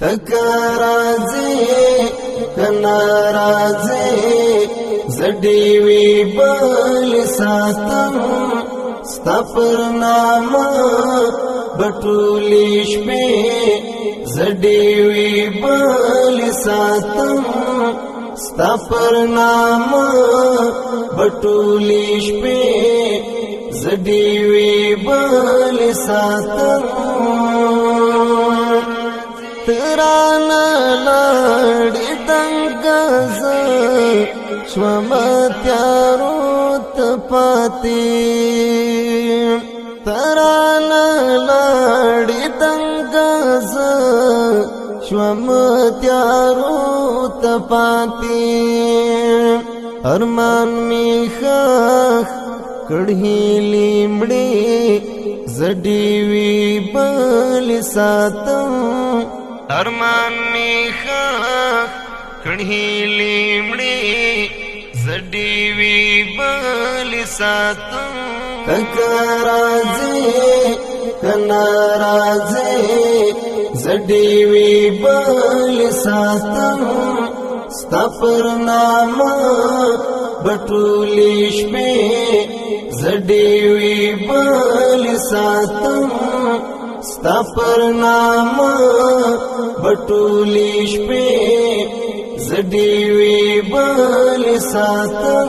تکرازی کنارازی زدیوی بل ساتم ستا پر ناما بطولیش پی زدیوی بل ساتم ستا پر ناما بطولیش پی زدیوی بل ساتم ترانا لاړې دنګز شوم تیارو ته پاتې ترانا لاړې دنګز شوم تیارو ته پاتې ارمان می خاخ کړهې لیمړې زډیوي بل ساتم ارمان می خاخ کړهې لیمړې زډیوي بل ساتم تکرازی کنارازی زډیوي بل ساتم ستا پر ناما بطولیش پی زډیوي بل ساتم ستا پر ناما بطولیش پی زډیوي بل ساتم